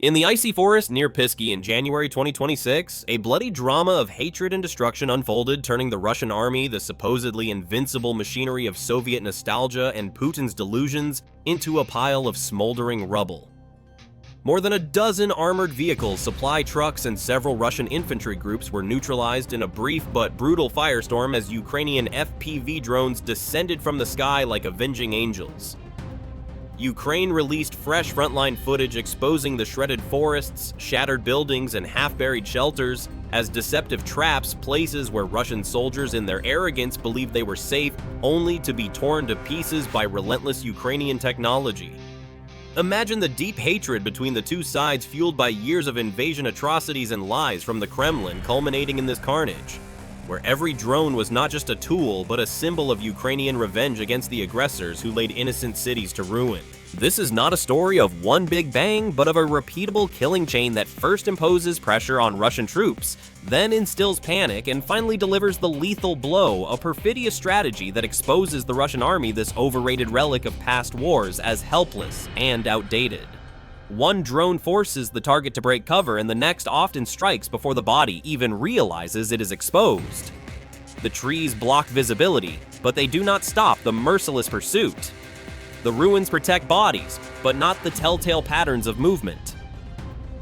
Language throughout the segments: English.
In the icy forest near Pisky in January 2026, a bloody drama of hatred and destruction unfolded, turning the Russian army, the supposedly invincible machinery of Soviet nostalgia and Putin's delusions, into a pile of smoldering rubble. More than a dozen armored vehicles, supply trucks, and several Russian infantry groups were neutralized in a brief but brutal firestorm as Ukrainian FPV drones descended from the sky like avenging angels. Ukraine released fresh frontline footage exposing the shredded forests, shattered buildings, and half-buried shelters as deceptive traps, places where Russian soldiers in their arrogance believed they were safe, only to be torn to pieces by relentless Ukrainian technology. Imagine the deep hatred between the two sides, fueled by years of invasion atrocities and lies from the Kremlin, culminating in this carnage, where every drone was not just a tool, but a symbol of Ukrainian revenge against the aggressors who laid innocent cities to ruin. This is not a story of one big bang, but of a repeatable killing chain that first imposes pressure on Russian troops, then instills panic, and finally delivers the lethal blow, a perfidious strategy that exposes the Russian army, this overrated relic of past wars, as helpless and outdated. One drone forces the target to break cover, and the next often strikes before the body even realizes it is exposed. The trees block visibility, but they do not stop the merciless pursuit. The ruins protect bodies, but not the telltale patterns of movement.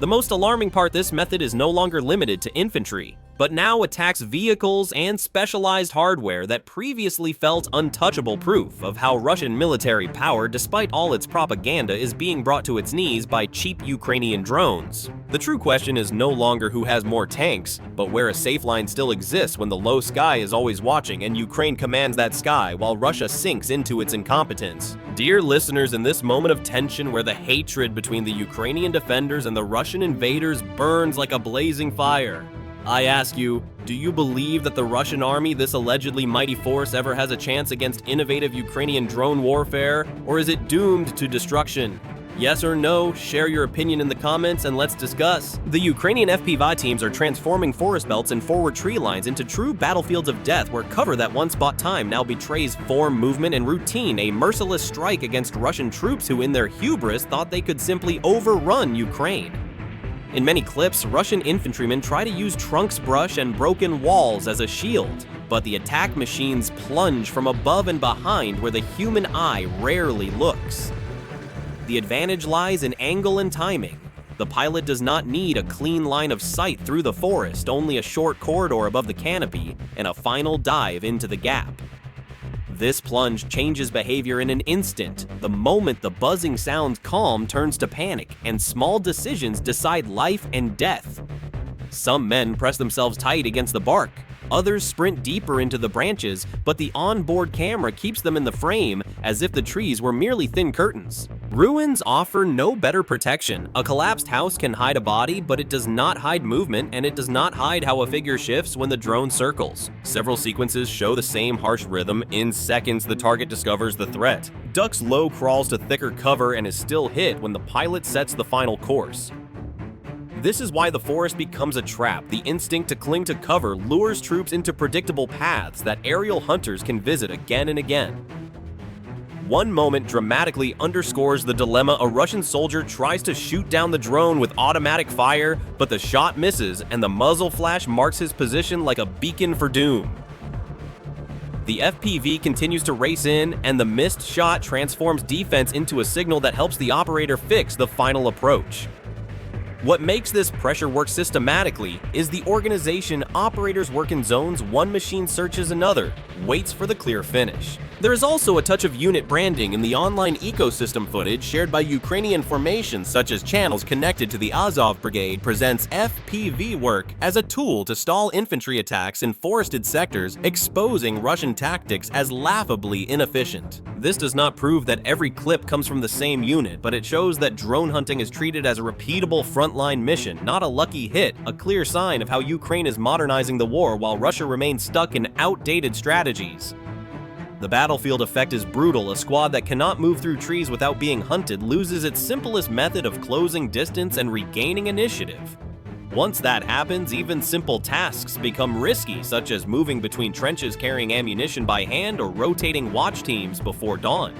The most alarming part: this method is no longer limited to infantry, but now attacks vehicles and specialized hardware that previously felt untouchable, proof of how Russian military power, despite all its propaganda, is being brought to its knees by cheap Ukrainian drones. The true question is no longer who has more tanks, but where a safe line still exists when the low sky is always watching and Ukraine commands that sky while Russia sinks into its incompetence. Dear listeners, in this moment of tension where the hatred between the Ukrainian defenders and the Russian invaders burns like a blazing fire, I ask you, do you believe that the Russian army, this allegedly mighty force, ever has a chance against innovative Ukrainian drone warfare, or is it doomed to destruction? Yes or no? Share your opinion in the comments and let's discuss. The Ukrainian FPV teams are transforming forest belts and forward tree lines into true battlefields of death, where cover that once bought time now betrays form, movement, and routine, a merciless strike against Russian troops who in their hubris thought they could simply overrun Ukraine. In many clips, Russian infantrymen try to use trunks, brush, and broken walls as a shield, but the attack machines plunge from above and behind where the human eye rarely looks. The advantage lies in angle and timing. The pilot does not need a clean line of sight through the forest, only a short corridor above the canopy and a final dive into the gap. This plunge changes behavior in an instant. The moment the buzzing sounds calm turns to panic, and small decisions decide life and death. Some men press themselves tight against the bark. Others sprint deeper into the branches, but the onboard camera keeps them in the frame as if the trees were merely thin curtains. Ruins offer no better protection. A collapsed house can hide a body, but it does not hide movement, and it does not hide how a figure shifts when the drone circles. Several sequences show the same harsh rhythm. In seconds, the target discovers the threat, ducks low, crawls to thicker cover, and is still hit when the pilot sets the final course. This is why the forest becomes a trap. The instinct to cling to cover lures troops into predictable paths that aerial hunters can visit again and again. One moment dramatically underscores the dilemma. A Russian soldier tries to shoot down the drone with automatic fire, but the shot misses and the muzzle flash marks his position like a beacon for doom. The FPV continues to race in, and the missed shot transforms defense into a signal that helps the operator fix the final approach. What makes this pressure work systematically is the organization. Operators work in zones, one machine searches another, waits for the clear finish. There is also a touch of unit branding in the online ecosystem footage shared by Ukrainian formations, such as channels connected to the Azov Brigade presents FPV work as a tool to stall infantry attacks in forested sectors, exposing Russian tactics as laughably inefficient. This does not prove that every clip comes from the same unit, but it shows that drone hunting is treated as a repeatable frontline mission, not a lucky hit, a clear sign of how Ukraine is modernizing the war while Russia remains stuck in outdated strategies. The battlefield effect is brutal. A squad that cannot move through trees without being hunted loses its simplest method of closing distance and regaining initiative. Once that happens, even simple tasks become risky, such as moving between trenches carrying ammunition by hand or rotating watch teams before dawn.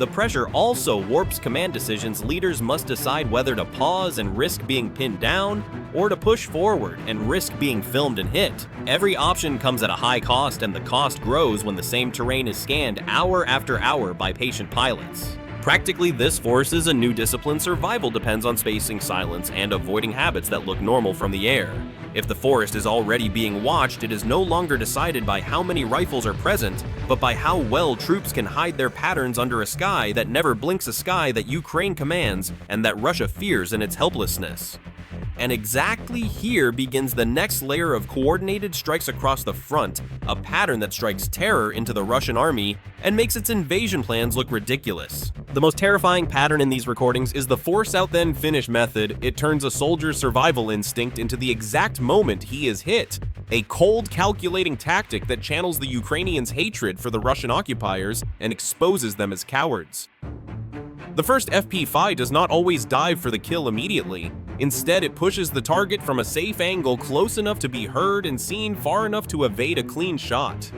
The pressure also warps command decisions. Leaders must decide whether to pause and risk being pinned down, or to push forward and risk being filmed and hit. Every option comes at a high cost, and the cost grows when the same terrain is scanned hour after hour by patient pilots. Practically, this forces a new discipline. Survival depends on spacing, silence, and avoiding habits that look normal from the air. If the forest is already being watched, it is no longer decided by how many rifles are present, but by how well troops can hide their patterns under a sky that never blinks, a sky that Ukraine commands and that Russia fears in its helplessness. And exactly here begins the next layer of coordinated strikes across the front, a pattern that strikes terror into the Russian army and makes its invasion plans look ridiculous. The most terrifying pattern in these recordings is the force out then finish method. It turns a soldier's survival instinct into the exact moment he is hit. A cold, calculating tactic that channels the Ukrainians' hatred for the Russian occupiers and exposes them as cowards. The first FP5 does not always dive for the kill immediately. Instead, it pushes the target from a safe angle close enough to be heard and seen, far enough to evade a clean shot.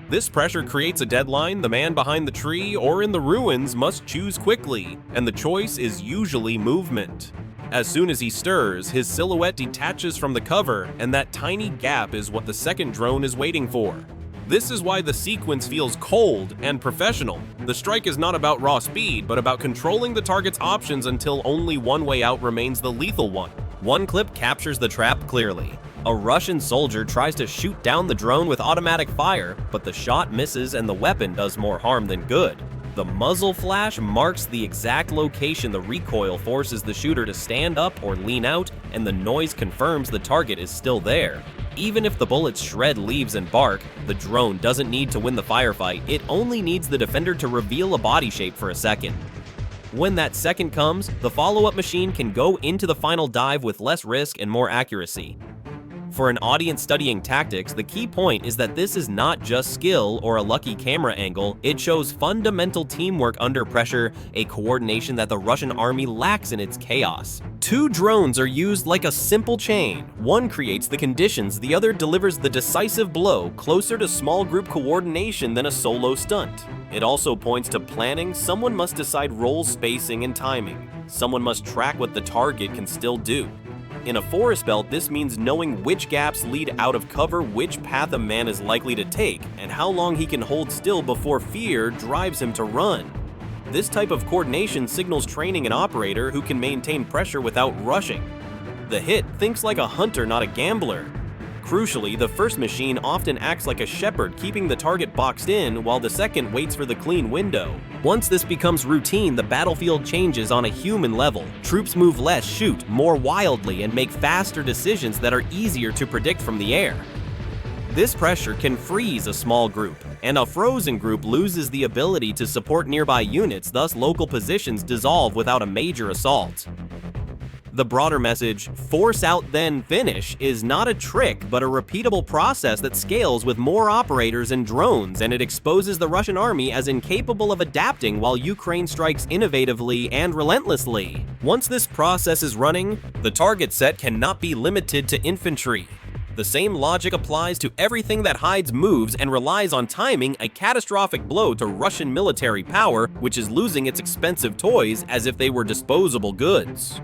This pressure creates a deadline. The man behind the tree or in the ruins must choose quickly, and the choice is usually movement. As soon as he stirs, his silhouette detaches from the cover, and that tiny gap is what the second drone is waiting for. This is why the sequence feels cold and professional. The strike is not about raw speed, but about controlling the target's options until only one way out remains the lethal one. One clip captures the trap clearly. A Russian soldier tries to shoot down the drone with automatic fire, but the shot misses and the weapon does more harm than good. The muzzle flash marks the exact location. The recoil forces the shooter to stand up or lean out, and the noise confirms the target is still there. Even if the bullets shred leaves and bark, the drone doesn't need to win the firefight. It only needs the defender to reveal a body shape for a second. When that second comes, the follow-up machine can go into the final dive with less risk and more accuracy. For an audience studying tactics, the key point is that this is not just skill or a lucky camera angle. It shows fundamental teamwork under pressure, a coordination that the Russian army lacks in its chaos. Two drones are used like a simple chain. One creates the conditions, the other delivers the decisive blow, closer to small group coordination than a solo stunt. It also points to planning. Someone must decide role spacing and timing. Someone must track what the target can still do. In a forest belt, this means knowing which gaps lead out of cover, which path a man is likely to take, and how long he can hold still before fear drives him to run. This type of coordination signals training an operator who can maintain pressure without rushing. The hit thinks like a hunter, not a gambler. Crucially, the first machine often acts like a shepherd, keeping the target boxed in, while the second waits for the clean window. Once this becomes routine, the battlefield changes on a human level. Troops move less, shoot more wildly, and make faster decisions that are easier to predict from the air. This pressure can freeze a small group, and a frozen group loses the ability to support nearby units, thus local positions dissolve without a major assault. The broader message, force out then finish, is not a trick but a repeatable process that scales with more operators and drones, and it exposes the Russian army as incapable of adapting while Ukraine strikes innovatively and relentlessly. Once this process is running, the target set cannot be limited to infantry. The same logic applies to everything that hides, moves, and relies on timing, a catastrophic blow to Russian military power, which is losing its expensive toys as if they were disposable goods.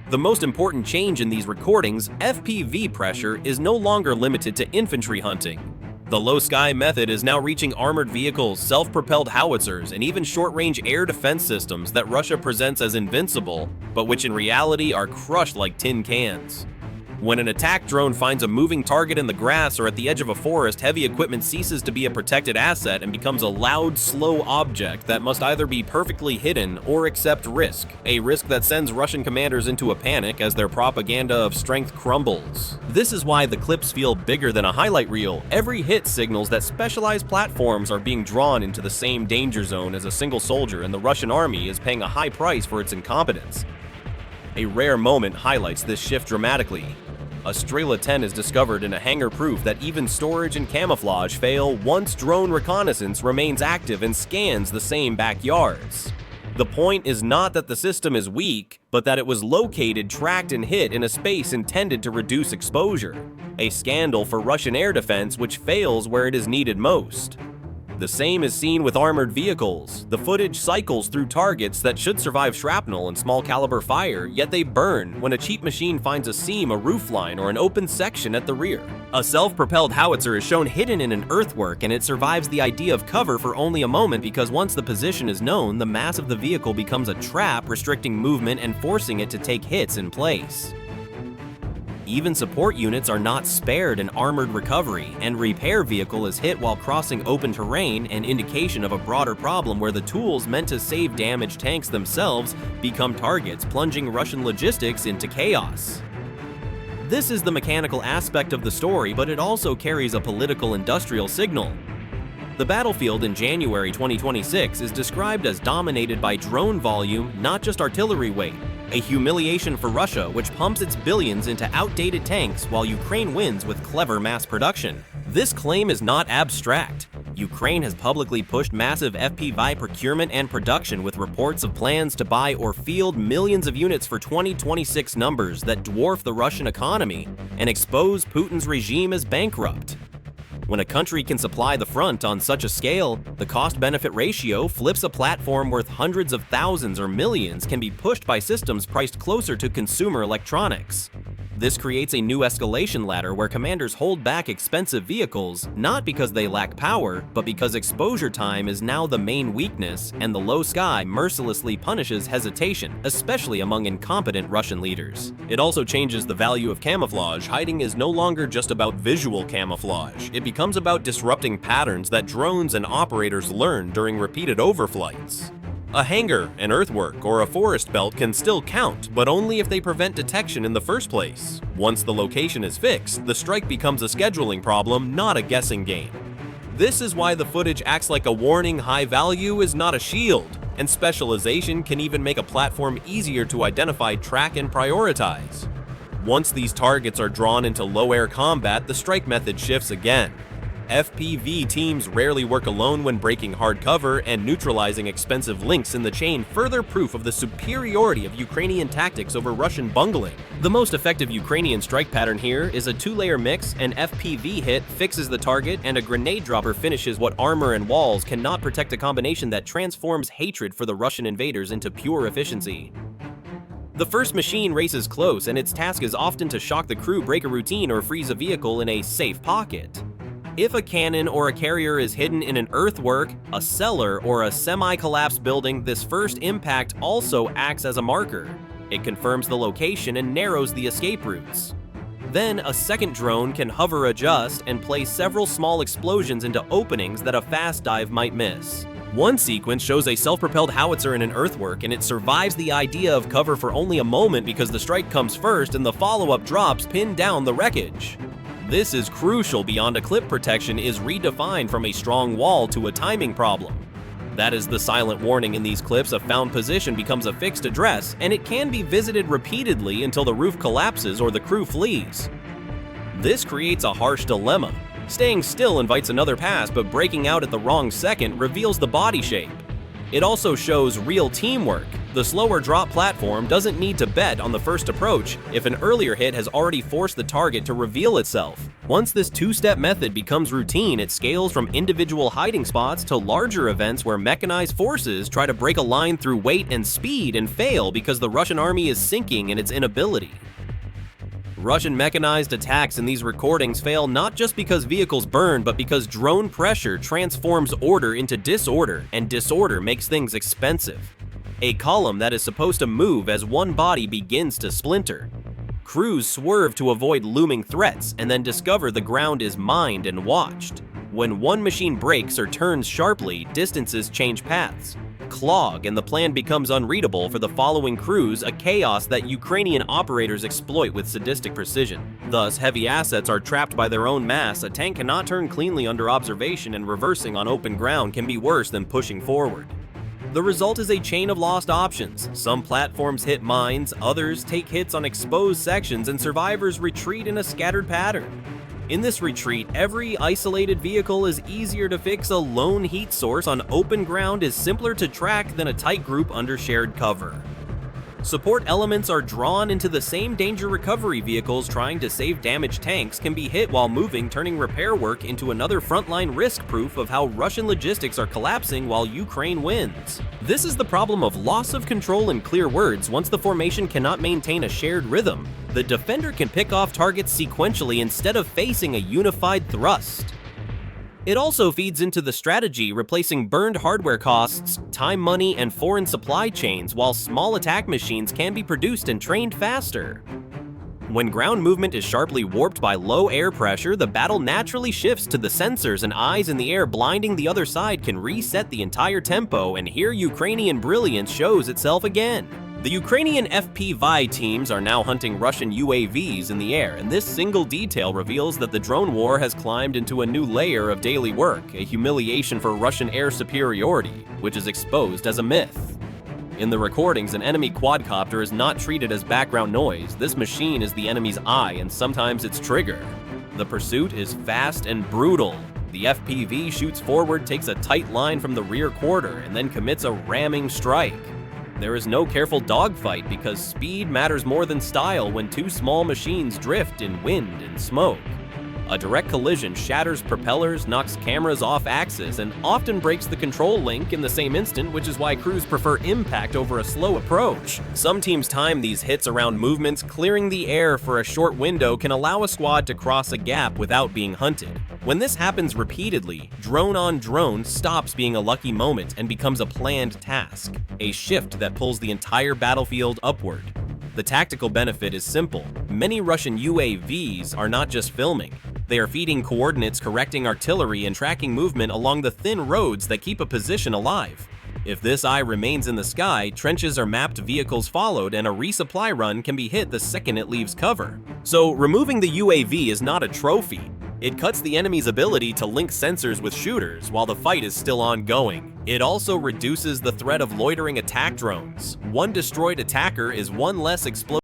The most important change in these recordings, FPV pressure, is no longer limited to infantry hunting. The low sky method is now reaching armored vehicles, self-propelled howitzers, and even short-range air defense systems that Russia presents as invincible, but which in reality are crushed like tin cans. When an attack drone finds a moving target in the grass or at the edge of a forest, heavy equipment ceases to be a protected asset and becomes a loud, slow object that must either be perfectly hidden or accept risk, a risk that sends Russian commanders into a panic as their propaganda of strength crumbles. This is why the clips feel bigger than a highlight reel. Every hit signals that specialized platforms are being drawn into the same danger zone as a single soldier, and the Russian army is paying a high price for its incompetence. A rare moment highlights this shift dramatically. A Strela 10 is discovered in a hangar, proof that even storage and camouflage fail once drone reconnaissance remains active and scans the same backyards. The point is not that the system is weak, but that it was located, tracked, and hit in a space intended to reduce exposure. A scandal for Russian air defense which fails where it is needed most. The same is seen with armored vehicles. The footage cycles through targets that should survive shrapnel and small caliber fire, yet they burn when a cheap machine finds a seam, a roofline, or an open section at the rear. A self-propelled howitzer is shown hidden in an earthwork, and it survives the idea of cover for only a moment because once the position is known, the mass of the vehicle becomes a trap, restricting movement and forcing it to take hits in place. Even support units are not spared an armored recovery, and repair vehicle is hit while crossing open terrain, an indication of a broader problem where the tools meant to save damaged tanks themselves become targets, plunging Russian logistics into chaos. This is the mechanical aspect of the story, but it also carries a political industrial signal. The battlefield in January 2026 is described as dominated by drone volume, not just artillery weight. A humiliation for Russia, which pumps its billions into outdated tanks while Ukraine wins with clever mass production. This claim is not abstract. Ukraine has publicly pushed massive FPV procurement and production with reports of plans to buy or field millions of units for 2026 numbers that dwarf the Russian economy and expose Putin's regime as bankrupt. When a country can supply the front on such a scale, the cost-benefit ratio flips. A platform worth hundreds of thousands or millions can be pushed by systems priced closer to consumer electronics. This creates a new escalation ladder where commanders hold back expensive vehicles, not because they lack power, but because exposure time is now the main weakness, and the low sky mercilessly punishes hesitation, especially among incompetent Russian leaders. It also changes the value of camouflage. Hiding is no longer just about visual camouflage. It becomes about disrupting patterns that drones and operators learn during repeated overflights. A hangar, an earthwork, or a forest belt can still count, but only if they prevent detection in the first place. Once the location is fixed, the strike becomes a scheduling problem, not a guessing game. This is why the footage acts like a warning. High value is not a shield, and specialization can even make a platform easier to identify, track, and prioritize. Once these targets are drawn into low-air combat, the strike method shifts again. FPV teams rarely work alone when breaking hard cover and neutralizing expensive links in the chain, further proof of the superiority of Ukrainian tactics over Russian bungling. The most effective Ukrainian strike pattern here is a two-layer mix. An FPV hit fixes the target, and a grenade dropper finishes what armor and walls cannot protect, a combination that transforms hatred for the Russian invaders into pure efficiency. The first machine races close, and its task is often to shock the crew, break a routine, or freeze a vehicle in a safe pocket. If a cannon or a carrier is hidden in an earthwork, a cellar, or a semi-collapsed building, this first impact also acts as a marker. It confirms the location and narrows the escape routes. Then, a second drone can hover, adjust, and place several small explosions into openings that a fast dive might miss. One sequence shows a self-propelled howitzer in an earthwork, and it survives the idea of cover for only a moment because the strike comes first and the follow-up drops pin down the wreckage. This is crucial. Beyond a clip protection is redefined from a strong wall to a timing problem. That is the silent warning in these clips. A found position becomes a fixed address, and it can be visited repeatedly until the roof collapses or the crew flees. This creates a harsh dilemma. Staying still invites another pass, but breaking out at the wrong second reveals the body shape. It also shows real teamwork. The slower drop platform doesn't need to bet on the first approach if an earlier hit has already forced the target to reveal itself. Once this two-step method becomes routine, it scales from individual hiding spots to larger events where mechanized forces try to break a line through weight and speed and fail because the Russian army is sinking in its inability. Russian mechanized attacks in these recordings fail not just because vehicles burn, but because drone pressure transforms order into disorder, and disorder makes things expensive. A column that is supposed to move as one body begins to splinter. Crews swerve to avoid looming threats and then discover the ground is mined and watched. When one machine breaks or turns sharply, distances change paths, clog, and the plan becomes unreadable for the following crews, a chaos that Ukrainian operators exploit with sadistic precision. Thus, heavy assets are trapped by their own mass. A tank cannot turn cleanly under observation, and reversing on open ground can be worse than pushing forward. The result is a chain of lost options. Some platforms hit mines, others take hits on exposed sections, and survivors retreat in a scattered pattern. In this retreat, every isolated vehicle is easier to fix. A lone heat source on open ground is simpler to track than a tight group under shared cover. Support elements are drawn into the same danger recovery vehicles trying to save damaged tanks can be hit while moving, turning repair work into another frontline risk proof of how Russian logistics are collapsing while Ukraine wins. This is the problem of loss of control in clear words. Once the formation cannot maintain a shared rhythm, the defender can pick off targets sequentially instead of facing a unified thrust. It also feeds into the strategy, replacing burned hardware costs, time, money, and foreign supply chains, while small attack machines can be produced and trained faster. When ground movement is sharply warped by low air pressure, the battle naturally shifts to the sensors, and eyes in the air blinding the other side can reset the entire tempo, and here Ukrainian brilliance shows itself again. The Ukrainian FPV teams are now hunting Russian UAVs in the air, and this single detail reveals that the drone war has climbed into a new layer of daily work, a humiliation for Russian air superiority, which is exposed as a myth. In the recordings, an enemy quadcopter is not treated as background noise. This machine is the enemy's eye and sometimes its trigger. The pursuit is fast and brutal. The FPV shoots forward, takes a tight line from the rear quarter, and then commits a ramming strike. There is no careful dogfight because speed matters more than style when two small machines drift in wind and smoke. A direct collision shatters propellers, knocks cameras off axis, and often breaks the control link in the same instant, which is why crews prefer impact over a slow approach. Some teams time these hits around movements. Clearing the air for a short window can allow a squad to cross a gap without being hunted. When this happens repeatedly, drone on drone stops being a lucky moment and becomes a planned task, a shift that pulls the entire battlefield upward. The tactical benefit is simple. Many Russian UAVs are not just filming. They are feeding coordinates, correcting artillery, and tracking movement along the thin roads that keep a position alive. If this eye remains in the sky, trenches are mapped, vehicles followed, and a resupply run can be hit the second it leaves cover. So removing the UAV is not a trophy. It cuts the enemy's ability to link sensors with shooters while the fight is still ongoing. It also reduces the threat of loitering attack drones. One destroyed attacker is one less explosive